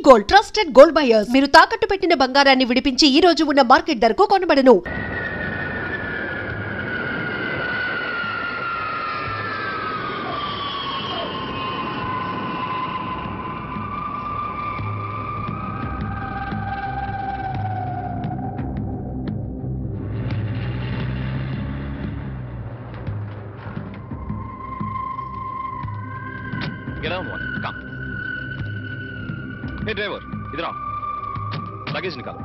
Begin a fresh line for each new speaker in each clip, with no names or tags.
Gold trusted gold buyers. మీరు తాకట్టు పెట్టిన బంగారాన్ని విడిపించి ఈ రోజు ఉన్న మార్కెట్ ధరకు కొనబడను.
Get on one. Come. Hey driver, इधर आओ. Luggage निकालो.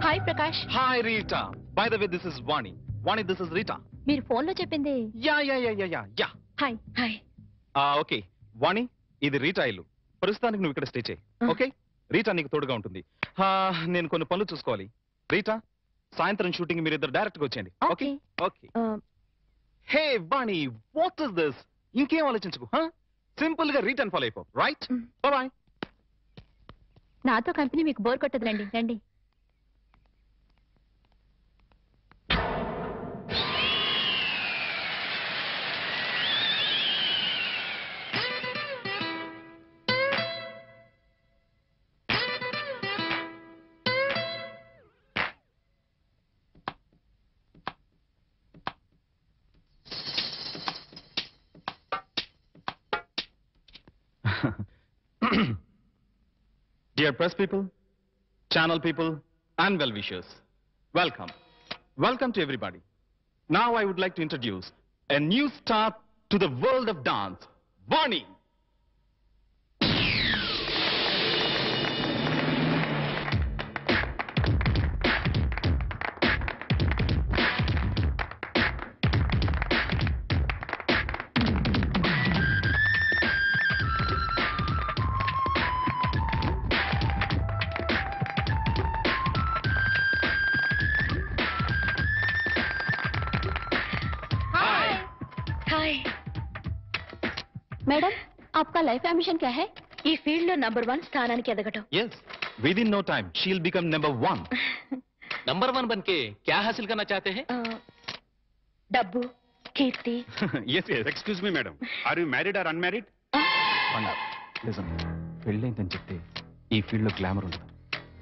Hi Prakash.
Hi Rita. By the way, this is Vani. Vani, this is Rita.
మీరు ఫోన్ లో చెప్పింది.
Yeah.
Hi.
Okay. Vani, ఇది రీటా ఇల్లు. ప్రస్తుతానికి నువ్వు ఇక్కడ స్టే చేయి. ఓకే? రీటా నీకు తోడుగా ఉంటుంది. నేను కొన్ని పనులు చూసుకోవాలి. రీటా, సాయంత్రం షూటింగ్ మీరు ఇద్దరు డైరెక్ట్ గా వచ్చేయండి. Okay? Hey Vani, what is this? ఇంకేం ఆలోచించుకో. సింపుల్ గా రిటర్న్ ఫాలో అయిపో. రైట్? బాయ్.
నాతో కంపెనీ మీకు బోర్ కొట్టదు. రండి.
Dear press people, channel people, and well-wishers, welcome. Welcome to everybody. Now I would like to introduce a new star to the world of dance, Vani.
Madam, आपका life ambition क्या है? ఈ field లో number 1 స్థానానికి ఎదగటం.
Yes, within no time she'll become number 1.
Number 1 बनके क्या हासिल करना चाहते हैं?
డబ్బు, కీర్తి.
Yes. Excuse me, madam. Are you married or unmarried?
Listen, పెళ్ళైందని చెప్తే ఈ ఫీల్డ్ లో గ్లామర్ ఉండదు.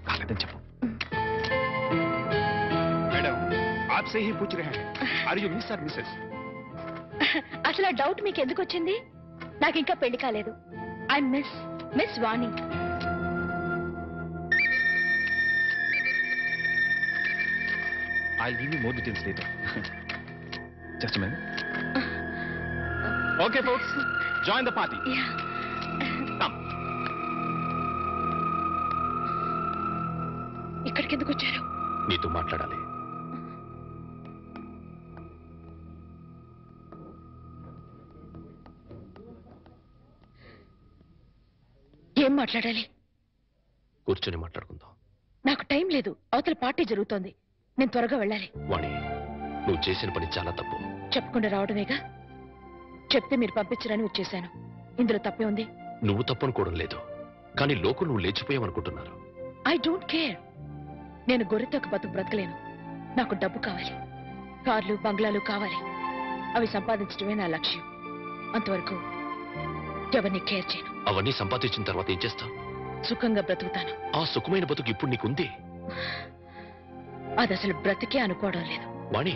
కాలేదని చెప్పు.
मैडम, आपसे ही पूछ रहे हैं. Are you miss or missus?
అసలు ఆ డౌట్ మీకు ఎందుకు వచ్చింది? నాకు ఇంకా పెళ్లి కాలేదు. I miss Vani.
I'll give you more details later. Just a minute. Okay, folks, join the party.
Yeah.
Come.
ఇక్కడికి ఎందుకు వచ్చారు?
నీతో మాట్లాడాలి.
ఏం మాట్లాడాలి?
కూర్చొని మాట్లాడుకుందాం.
నాకు టైం లేదు. అవతల పార్టీ జరుగుతోంది. నేను త్వరగా వెళ్ళాలి.
వాణి, నువ్వు చేసిన పని చాలా తప్పు.
చెప్పకుండా రావడమేగా. చెప్తే మీరు పంపించరని వచ్చేసాను. ఇందులో తప్పే ఉంది.
నువ్వు తప్పనుకోవడం లేదు, కానీ లోకం నువ్వు లేచిపోయావనుకుంటున్నారు.
I don't care. నేను గొర్రెతోక బతుకు బ్రతకలేను. నాకు డబ్బు కావాలి. కార్లు, బంగ్లాలు కావాలి. అవి సంపాదించడమే నా లక్ష్యం. అంతవరకు ఎవరిని కేర్ చేయను.
అవన్నీ సంపాదించిన తర్వాత ఏం చేస్తావు?
సుఖంగా బ్రతుకుతాను.
ఆ సుఖమైన బతుకు ఇప్పుడు నీకుంది.
అది అసలు బ్రతికే అనుకోవడం లేదు.
వాణి,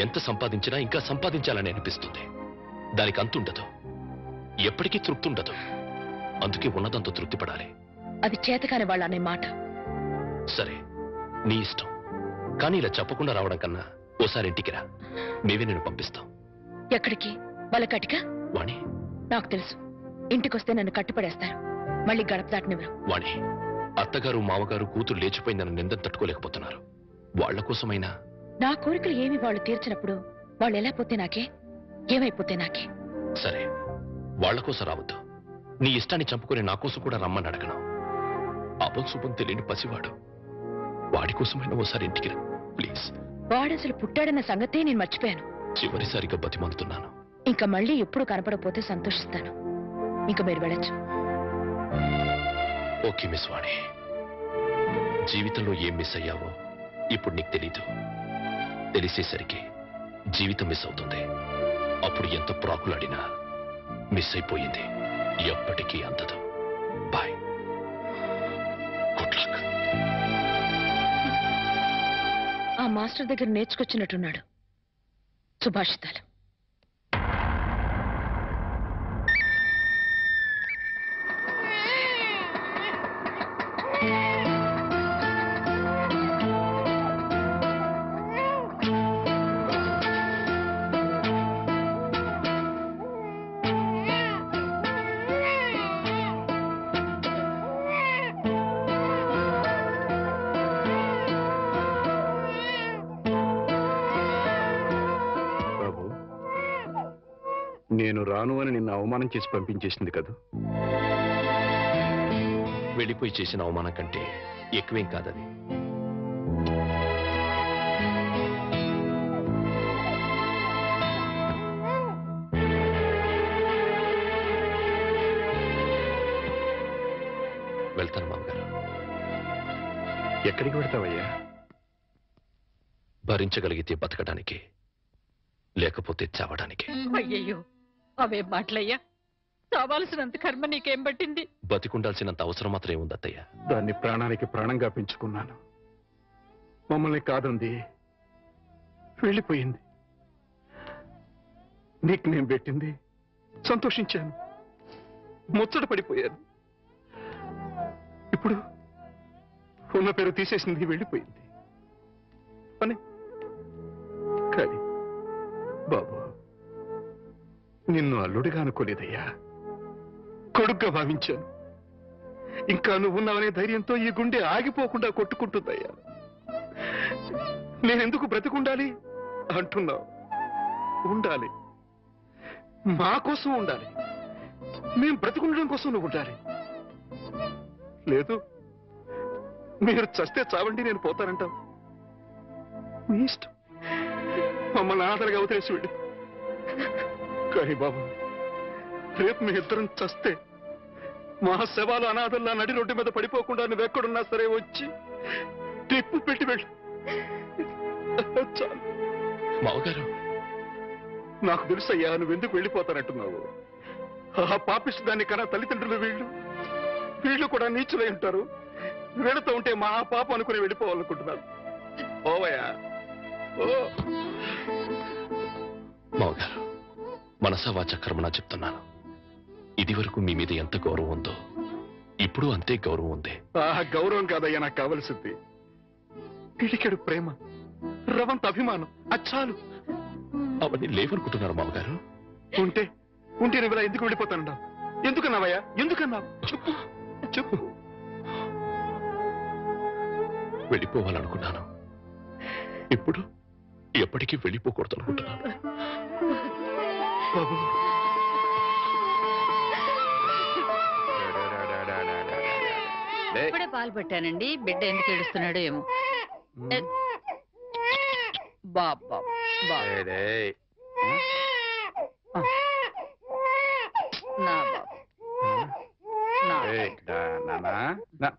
ఎంత సంపాదించినా ఇంకా సంపాదించాలని అనిపిస్తుంది. దానికి అంతుండదు, ఎప్పటికీ తృప్తి ఉండదు. అందుకే ఉన్నదంతా తృప్తి పడాలి.
అది చేతకాని వాళ్ళు అనే మాట.
సరే, నీ ఇష్టం. కానీ ఇలా చెప్పకుండా రావడం కన్నా ఓసారి ఇంటికి రా. మేమే నేను పంపిస్తాం.
ఎక్కడికి? బలకటిక?
వాణి,
నాకు తెలుసు. ఇంటికొస్తే నన్ను కట్టిపడేస్తారు. మళ్ళీ గడప దాటనివ్వరు.
వాణి, అత్తగారు మామగారు కూతురు లేచిపోయిందని నిందను తట్టుకోలేకపోతున్నారు. వాళ్ల కోసమైనా.
నా కోరికలు ఏమి వాళ్ళు తీర్చినప్పుడు వాళ్ళు ఎలా పోతే నాకే, ఏమైపోతే నాకే.
సరే, వాళ్ల కోసం రావద్దు. నీ ఇష్టాన్ని చంపుకుని నా కోసం కూడా రమ్మని అడగను. అపం శుభం తెలియని పసివాడు. వాడి కోసమైనా ఓసారి ఇంటికి రా ప్లీజ్.
వాడసలు పుట్టాడన్న సంగతే నేను మర్చిపోయాను.
చివరిసారిగా బతిమాలుతున్నాను.
ఇంకా మళ్ళీ ఎప్పుడు కనపడకపోతే సంతోషిస్తాను. ఇంకా మీరు వెళ్ళొచ్చు.
ఓకే మిస్ వాణి, జీవితంలో ఏం మిస్ అయ్యావో ఇప్పుడు నీకు తెలీదు. తెలిసేసరికి జీవితం మిస్ అవుతుంది. అప్పుడు ఎంత ప్రాకులాడినా మిస్ అయిపోయింది ఎప్పటికీ అందదు.
మాస్టర్ దగ్గర నేర్చుకొచ్చినట్టున్నాడు సుభాషితాలు.
నేను రాను అని నిన్ను అవమానం చేసి పంపించేసింది కదా.
వెళ్ళిపోయి చేసిన అవమానం కంటే ఎక్కువేం కాదది. వెళ్తాను మామగారు.
ఎక్కడికి వెళ్తావయ్యా?
భరించగలిగితే బతకడానికి, లేకపోతే చావడానికి.
అయ్యయ్యో, అవే మాటలయ్యా. చావాల్సినంత కర్మ నీకేం పట్టింది?
బతికుండాల్సినంత అవసరం మాత్రం ఏముంది అత్తయ్య?
దాన్ని ప్రాణానికి ప్రాణంగా పెంచుకున్నాను. మమ్మల్ని కాదంది, వెళ్ళిపోయింది. నీకు నేను పెట్టింది సంతోషించాను, ముచ్చట పడిపోయాను. ఇప్పుడు ఉన్న పేరు తీసేసింది, వెళ్ళిపోయింది అని. కానీ బాబు, నిన్ను అల్లుడిగా అనుకోలేదయ్యా, కొడుగ్గా భావించాను. ఇంకా నువ్వున్నావనే ధైర్యంతో ఈ గుండె ఆగిపోకుండా కొట్టుకుంటుందయ్యా. నేనెందుకు బ్రతికుండాలి అంటున్నావు? ఉండాలి, మా కోసం ఉండాలి. మేం బ్రతికుండడం కోసం నువ్వు ఉండాలి. లేదు, మీరు చస్తే చావండి, నేను పోతానంటావు. నీ ఇష్టం, మమ్మల్ని ఆదరగా అవతలేసి వెళ్ళి. కానీ బాబు, రేపు మీ ఇద్దరం చస్తే మా శవాలు అనాథల్లా నడి రోడ్డు మీద పడిపోకుండా నువ్వెక్కడున్నా సరే వచ్చి టిప్పు పెట్టి వెళ్ళి. చాలు.
మామగారు,
నాకు తెలుసయ్యా నువ్వెందుకు వెళ్ళిపోతానంటున్నావు. ఆ పాపిష్టి దాన్ని కన్నా తల్లిదండ్రులు వీళ్ళు కూడా నీచులై ఉంటారు. వెళుతూ ఉంటే మా పాప అనుకుని వెళ్ళిపోవాలనుకుంటున్నారు. ఓవయ్యా, ఓ.
మామగారు, మనసా వాచ కర్మనా చెప్తున్నాను. ఇది వరకు మీ మీద ఎంత గౌరవం ఉందో ఇప్పుడు అంతే గౌరవం ఉంది.
ఆ గౌరవం కాదయ్యా నాకు కావలసింది. పిడికెడు ప్రేమ, రవంత అభిమానం, అచ్చాలు.
అవన్నీ లేవనుకుంటున్నారు మామగారు.
ఉంటే నువ్వు ఇలా ఎందుకు వెళ్ళిపోతానంటావు? ఎందుకన్నావయ్యా? ఎందుకన్నావు? చెప్పు చెప్పు.
వెళ్ళిపోవాలనుకున్నాను, ఇప్పుడు ఎప్పటికీ వెళ్ళిపోకూడదు అనుకుంటున్నాను.
బాబు,
ఇప్పుడే పాలు పెట్టానండి. బిడ్డ ఎందుకు ఏడుస్తున్నాడో ఏమో. బాబా నా బాబు, నా